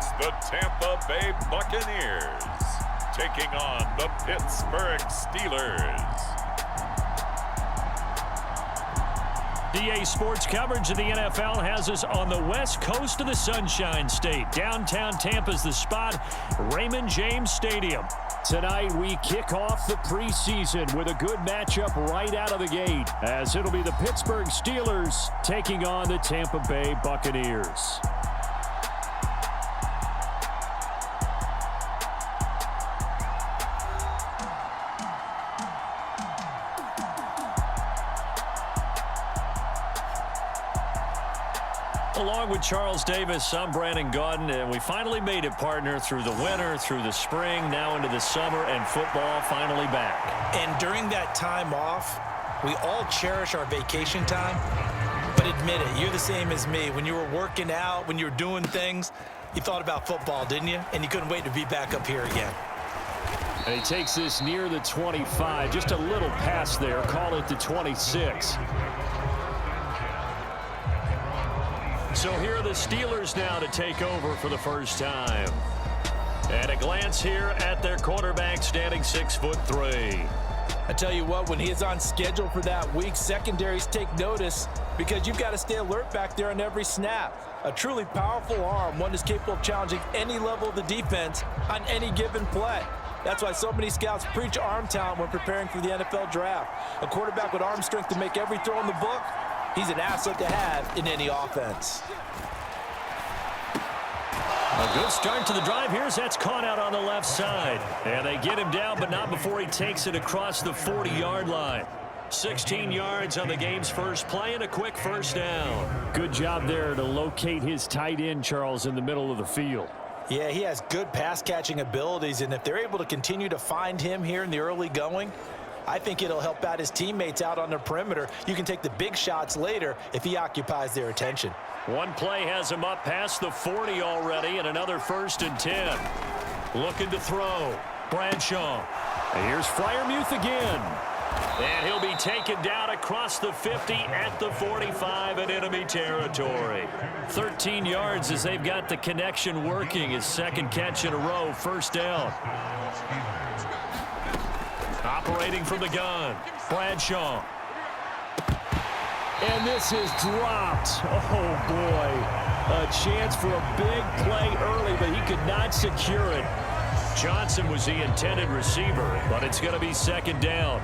It's the Tampa Bay Buccaneers taking on the Pittsburgh Steelers. DA Sports coverage of the NFL has us on the west coast of the Sunshine State. Downtown Tampa's the spot, Raymond James Stadium. Tonight we kick off the preseason with a good matchup right out of the gate, as it'll be the Pittsburgh Steelers taking on the Tampa Bay Buccaneers. Along with Charles Davis, I'm Brandon Gaudin, and we finally made it, partner, through the winter, through the spring, now into the summer, and football finally back. And during that time off, we all cherish our vacation time. But admit it, you're the same as me. When you were working out, when you were doing things, you thought about football, didn't you? And you couldn't wait to be back up here again. And he takes this near the 25, just a little past there, call it the 26. So here are the Steelers now to take over for the first time. And a glance here at their quarterback, standing 6'3". I tell you what, when he is on schedule for that week, secondaries take notice because you've got to stay alert back there on every snap. A truly powerful arm, one is capable of challenging any level of the defense on any given play. That's why so many scouts preach arm talent when preparing for the NFL draft. A quarterback with arm strength to make every throw in the book, he's an asset to have in any offense. A good start to the drive here as that's caught out on the left side. And they get him down, but not before he takes it across the 40-yard line. 16 yards on the game's first play and a quick first down. Good job there to locate his tight end, Charles, in the middle of the field. Yeah, he has good pass-catching abilities, and if they're able to continue to find him here in the early going, I think it'll help out his teammates out on the perimeter. You can take the big shots later if he occupies their attention. One play has him up past the 40 already, and another 1st and 10. Looking to throw. Bradshaw. And here's Freiermuth again. And he'll be taken down across the 50 at the 45 in enemy territory. 13 yards as they've got the connection working. His second catch in a row, first down. Operating from the gun, Bradshaw. And this is dropped. Oh, boy. A chance for a big play early, but he could not secure it. Johnson was the intended receiver, but it's going to be second down.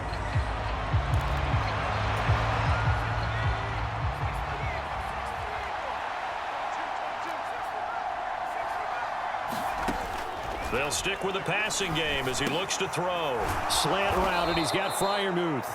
They'll stick with the passing game as he looks to throw. Slant route, and he's got Freiermuth.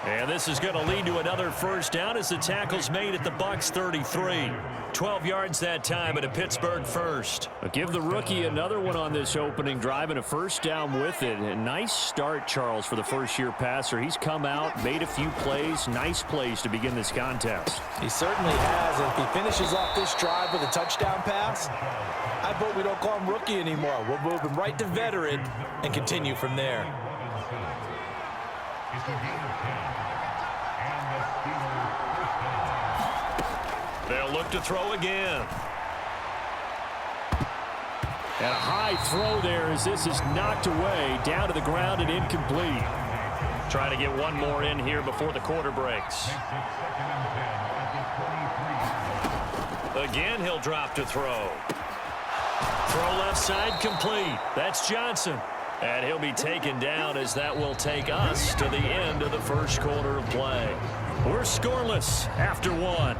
And this is going to lead to another first down as the tackle's made at the Bucs 33. 12 yards that time at a Pittsburgh first. But give the rookie another one on this opening drive and a first down with it. A nice start, Charles, for the first-year passer. He's come out, made a few plays, nice plays to begin this contest. He certainly has. If he finishes off this drive with a touchdown pass, I vote we don't call him rookie anymore. We'll move him right to veteran and continue from there. They'll look to throw again. And a high throw there as this is knocked away, down to the ground and incomplete. Trying to get one more in here before the quarter breaks. Again, he'll drop to throw. Throw left side complete. That's Johnson. And he'll be taken down as that will take us to the end of the first quarter of play. We're scoreless after one.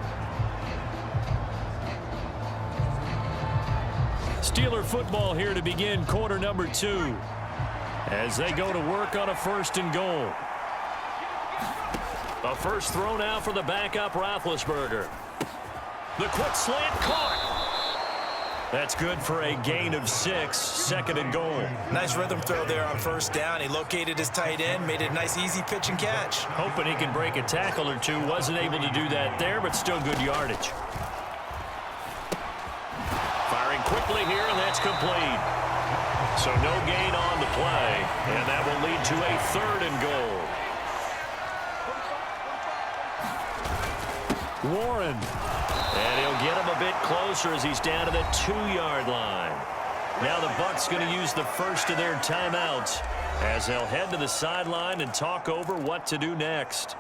Steeler football here to begin quarter number 2 as they go to work on a 1st and goal. A first throw now for the backup Roethlisberger. The quick slant caught. That's good for a gain of 6, 2nd and goal. Nice rhythm throw there on first down. He located his tight end, made it a nice easy pitch and catch. Hoping he can break a tackle or two. Wasn't able to do that there, but still good yardage. Firing quickly here, and that's complete. So no gain on the play, and that will lead to a 3rd and goal. Warren And he'll get him a bit closer as he's down to the 2-yard line. Now the Bucs going to use the first of their timeouts as they'll head to the sideline and talk over what to do next.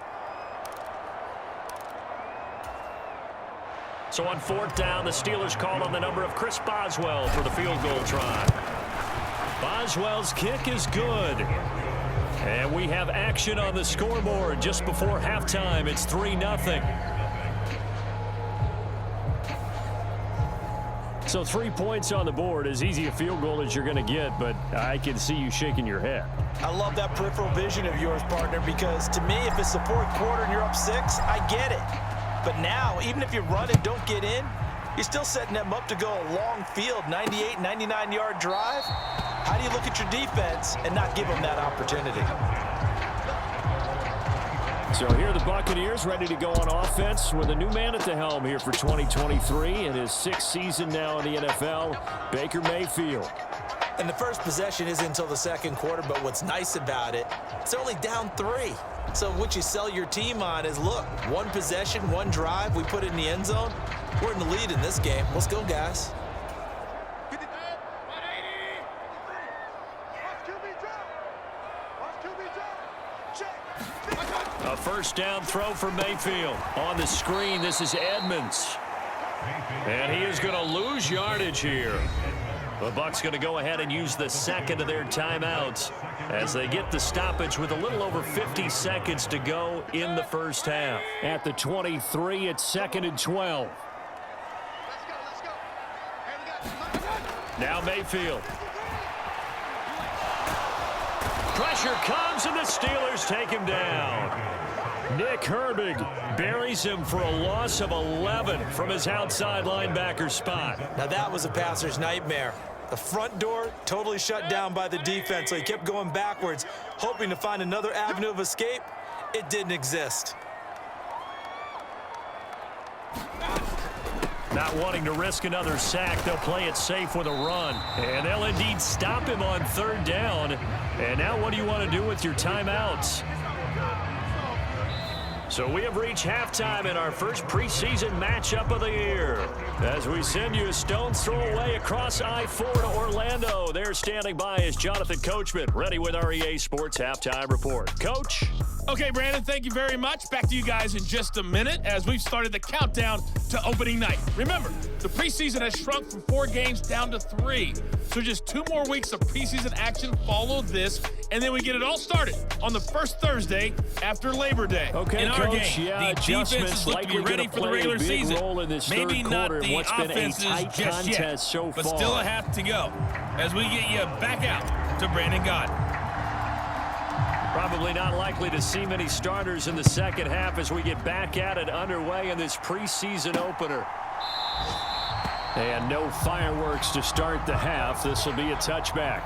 So on 4th down, the Steelers call on the number of Chris Boswell for the field goal try. Boswell's kick is good. And we have action on the scoreboard just before halftime. It's 3-0. So 3 points on the board, as easy a field goal as you're going to get, but I can see you shaking your head. I love that peripheral vision of yours, partner, because to me, if it's the 4th quarter and you're up 6, I get it. But now, even if you run and don't get in, you're still setting them up to go a long field, 98, 99-yard drive. How do you look at your defense and not give them that opportunity? So here are the Buccaneers ready to go on offense with a new man at the helm here for 2023 in his 6th season now in the NFL, Baker Mayfield. And the first possession isn't until the 2nd quarter, but what's nice about it, it's only down 3. So what you sell your team on is, look, 1 possession, 1 drive, we put it in the end zone. We're in the lead in this game. Let's go, guys. A first down throw for Mayfield. On the screen, this is Edmonds. And he is going to lose yardage here. The Bucs going to go ahead and use the 2nd of their timeouts as they get the stoppage with a little over 50 seconds to go in the first half. At the 23, it's 2nd and 12. Now Mayfield. Pressure comes and the Steelers take him down. Nick Herbig buries him for a loss of 11 from his outside linebacker spot. Now that was a passer's nightmare. The front door totally shut down by the defense, so he kept going backwards, hoping to find another avenue of escape. It didn't exist. Not wanting to risk another sack, they'll play it safe with a run. And they'll indeed stop him on 3rd down. And now what do you want to do with your timeouts? So we have reached halftime in our first preseason matchup of the year. As we send you a stone's throw away across I-4 to Orlando. There standing by is Jonathan Coachman, ready with our EA Sports Halftime Report. Coach? Okay, Brandon, thank you very much. Back to you guys in just a minute as we've started the countdown to opening night. Remember, the preseason has shrunk from 4 games down to 3. So just 2 more weeks of preseason action follow this, and then we get it all started on the first Thursday after Labor Day. Okay, in our Coach, game, yeah, the defenses look to be ready for the regular season. Maybe not the offenses just yet, so but far. still a half to go as we get you back out to Brandon Gott. Probably not likely to see many starters in the second half as we get back at it underway in this preseason opener. And no fireworks to start the half. This will be a touchback.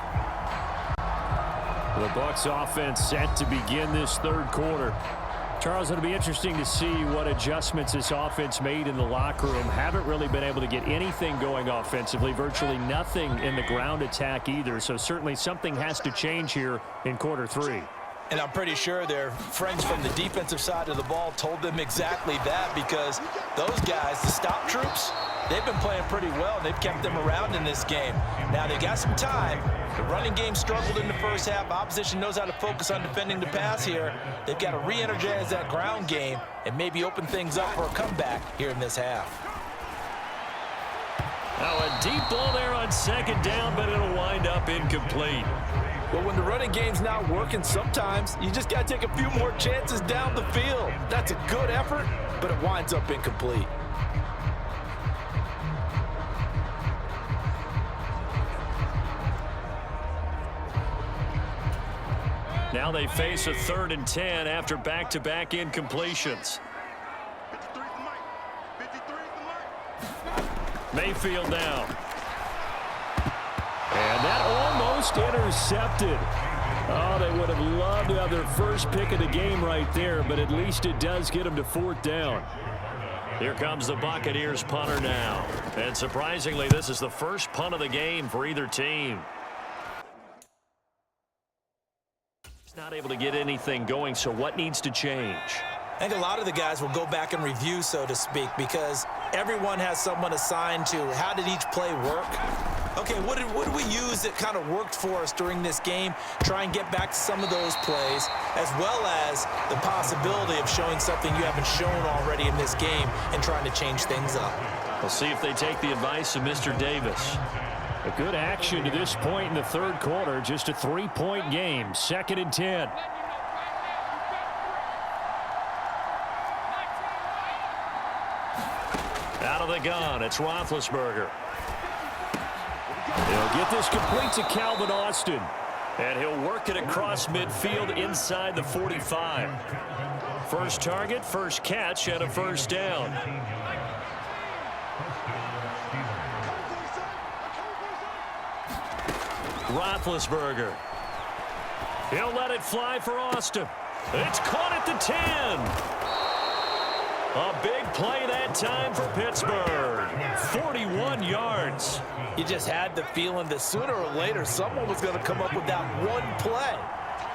The Bucs offense set to begin this 3rd quarter. Charles, it'll be interesting to see what adjustments this offense made in the locker room. Haven't really been able to get anything going offensively, virtually nothing in the ground attack either. So certainly something has to change here in quarter 3. And I'm pretty sure their friends from the defensive side of the ball told them exactly that, because those guys, the stop troops, they've been playing pretty well, and they've kept them around in this game. Now, they got some time. The running game struggled in the first half. Opposition knows how to focus on defending the pass here. They've got to re-energize that ground game and maybe open things up for a comeback here in this half. Now a deep ball there on 2nd down, but it'll wind up incomplete. Well, when the running game's not working, sometimes you just got to take a few more chances down the field. That's a good effort, but it winds up incomplete. Now they face a 3rd and 10 after back-to-back incompletions. Mayfield now. And that almost intercepted. Oh, they would have loved to have their first pick of the game right there, but at least it does get them to 4th down. Here comes the Buccaneers punter now. And surprisingly, this is the first punt of the game for either team. He's not able to get anything going, so what needs to change? I think a lot of the guys will go back and review, so to speak, because Everyone has someone assigned to how did each play work. Okay, what did we use that kind of worked for us during this game? Try and get back to some of those plays, as well as the possibility of showing something you haven't shown already in this game and trying to change things up. We'll see if they take the advice of Mr. Davis. A good action to this point in the third quarter. Just a 3-point game. 2nd and 10. Out of the gun, it's Roethlisberger. He'll get this complete to Calvin Austin. And he'll work it across midfield inside the 45. First target, first catch, and a first down. Roethlisberger. He'll let it fly for Austin. It's caught at the 10. A big play that time for Pittsburgh. 41 yards. You just had the feeling that sooner or later someone was going to come up with that one play.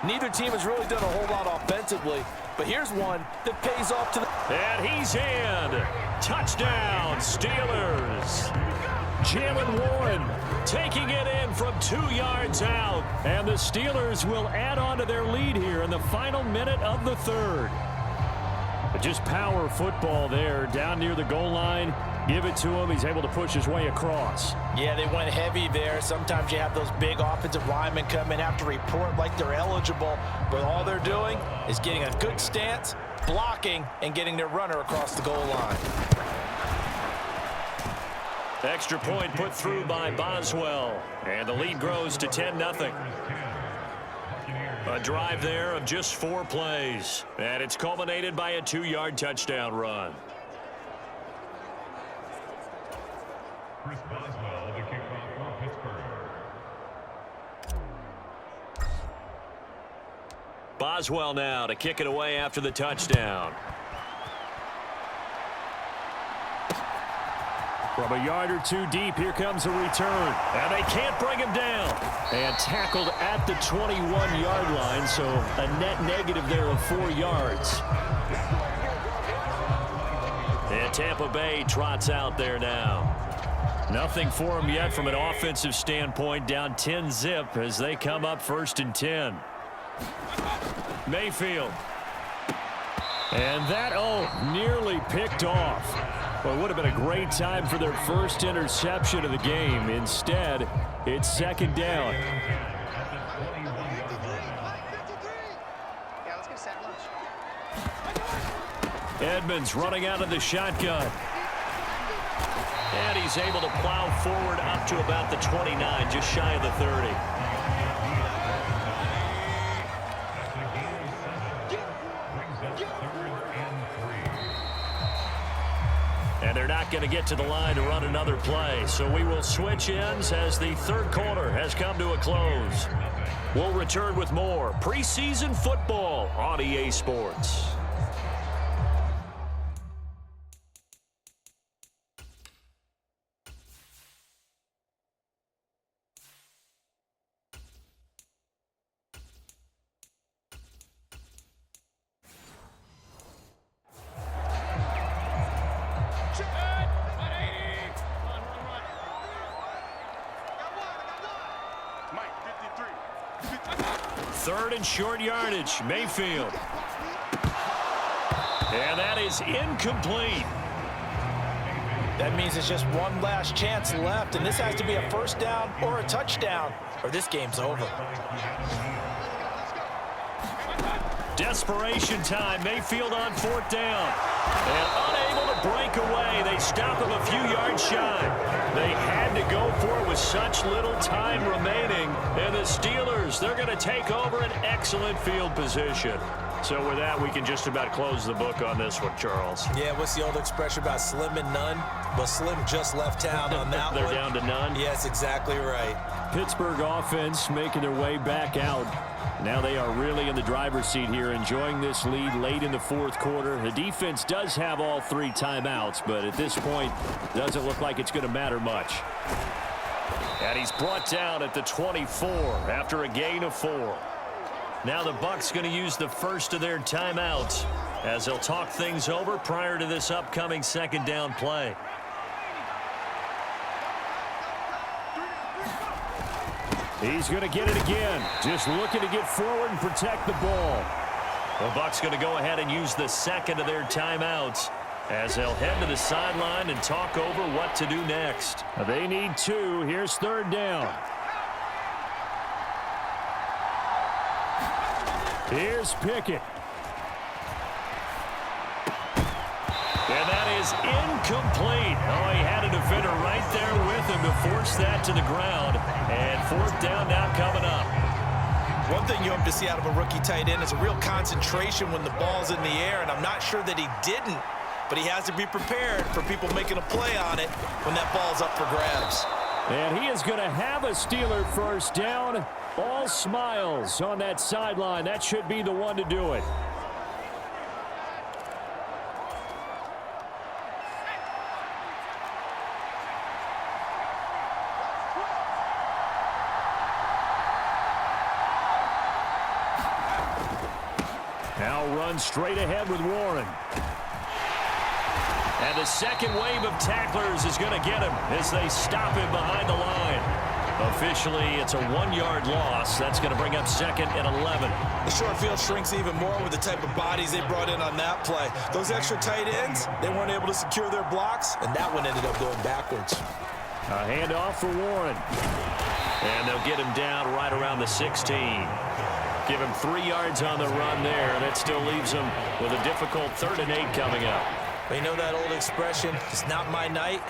Neither team has really done a whole lot offensively, but here's one that pays off to the... And he's in. Touchdown, Steelers. Jalen Warren taking it in from 2 yards out. And the Steelers will add on to their lead here in the final minute of the third. But just power football there down near the goal line. Give it to him. He's able to push his way across. Yeah, they went heavy there. Sometimes you have those big offensive linemen come in, have to report like they're eligible. But all they're doing is getting a good stance, blocking, and getting their runner across the goal line. Extra point put through by Boswell. And the lead grows to 10-0. A drive there of just 4 plays. And it's culminated by a 2-yard touchdown run. Chris Boswell, the kickoff for Pittsburgh. Boswell now to kick it away after the touchdown. From a yard or 2 deep, here comes a return. And they can't bring him down. And tackled at the 21-yard line, so a net negative there of 4 yards. And Tampa Bay trots out there now. Nothing for him yet from an offensive standpoint. Down 10-zip as they come up 1st and 10. Mayfield. And that, nearly picked off. Well, it would have been a great time for their first interception of the game. Instead, it's 2nd down. Edmonds running out of the shotgun. And he's able to plow forward up to about the 29, just shy of the 30. And they're not going to get to the line to run another play. So we will switch ends as the third quarter has come to a close. We'll return with more preseason football on EA Sports. Third and short yardage, Mayfield. And that is incomplete. That means it's just one last chance left, and this has to be a first down or a touchdown, or this game's over. Desperation time, Mayfield on 4th down. And unable to break away, they stop him a few yards shy. They had to go for it with such little time remaining. And the Steelers, they're going to take over an excellent field position. So with that, we can just about close the book on this one, Charles. Yeah, what's the old expression about slim and none? Well, Slim just left town on that They're one. down to none? Yes, exactly right. Pittsburgh offense making their way back out. Now they are really in the driver's seat here, enjoying this lead late in the fourth quarter. The defense does have all 3 timeouts, but at this point, doesn't look like it's going to matter much. And he's brought down at the 24 after a gain of 4. Now the Bucs going to use the first of their timeouts. as they'll talk things over prior to this upcoming second down play. He's going to get it again. Just looking to get forward and protect the ball. The Bucs going to go ahead and use the second of their timeouts as they'll head to the sideline and talk over what to do next. They need 2. Here's third down. Here's Pickett. And that is incomplete. Oh, he had a defender right there with him to force that to the ground. And fourth down now coming up. One thing you hope to see out of a rookie tight end is a real concentration when the ball's in the air, and I'm not sure that he didn't, but he has to be prepared for people making a play on it when that ball's up for grabs. And he is going to have a Steeler first down. All smiles on that sideline. That should be the one to do it. Now run straight ahead with Warren. And the second wave of tacklers is going to get him as they stop him behind the line. Officially, it's a 1-yard loss. That's going to bring up second and 11. The short field shrinks even more with the type of bodies they brought in on that play. Those extra tight ends, they weren't able to secure their blocks, and that one ended up going backwards. A handoff for Warren. And they'll get him down right around the 16. Give him 3 yards on the run there. That still leaves him with a difficult 3rd and 8 coming up. You know that old expression, it's not my night?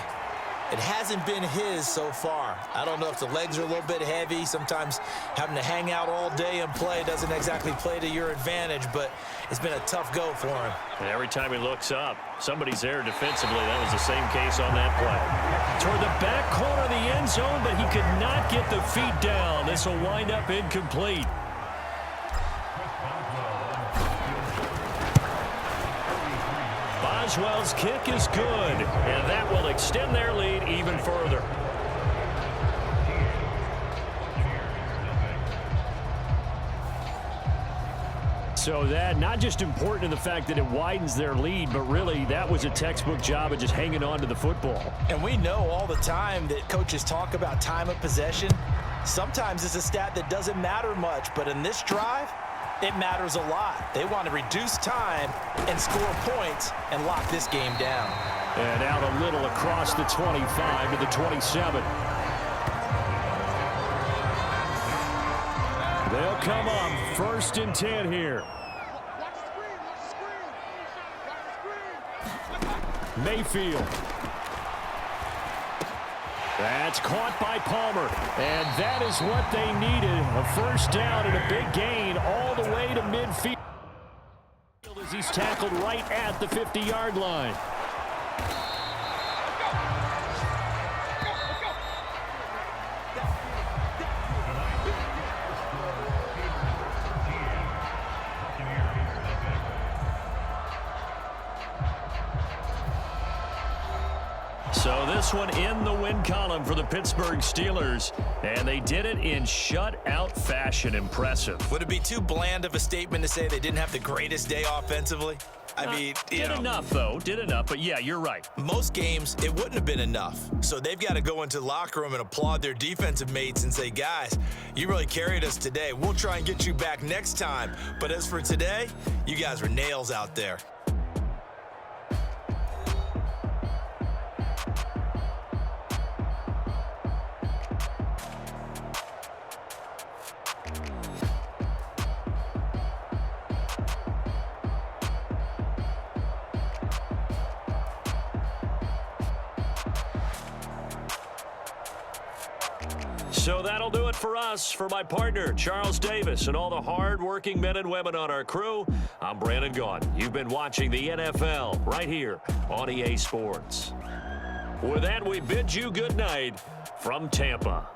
It hasn't been his so far. I don't know if the legs are a little bit heavy. Sometimes having to hang out all day and play doesn't exactly play to your advantage, but it's been a tough go for him. And every time he looks up, somebody's there defensively. That was the same case on that play. Toward the back corner of the end zone, but he could not get the feet down. This will wind up incomplete. Boswell's kick is good, and that will extend their lead even further. So that not just important in the fact that it widens their lead, but really that was a textbook job of just hanging on to the football. And we know all the time that coaches talk about time of possession. Sometimes it's a stat that doesn't matter much, but in this drive, it matters a lot. They want to reduce time and score points and lock this game down. And out a little across the 25 to the 27. They'll come up 1st and 10 here. Mayfield. That's caught by Palmer. And that is what they needed. A first down and a big gain all the way to midfield as he's tackled right at the 50-yard line. So this one in the win column for the Pittsburgh Steelers, and they did it in shutout fashion. Impressive. Would it be too bland of a statement to say they didn't have the greatest day offensively? I mean, did enough, though. Did enough, but yeah, you're right. Most games, it wouldn't have been enough. So they've got to go into the locker room and applaud their defensive mates and say, guys, you really carried us today. We'll try and get you back next time. But as for today, you guys were nails out there. So that'll do it for us. For my partner, Charles Davis, and all the hard-working men and women on our crew, I'm Brandon Gaughan. You've been watching the NFL right here on EA Sports. With that, we bid you good night from Tampa.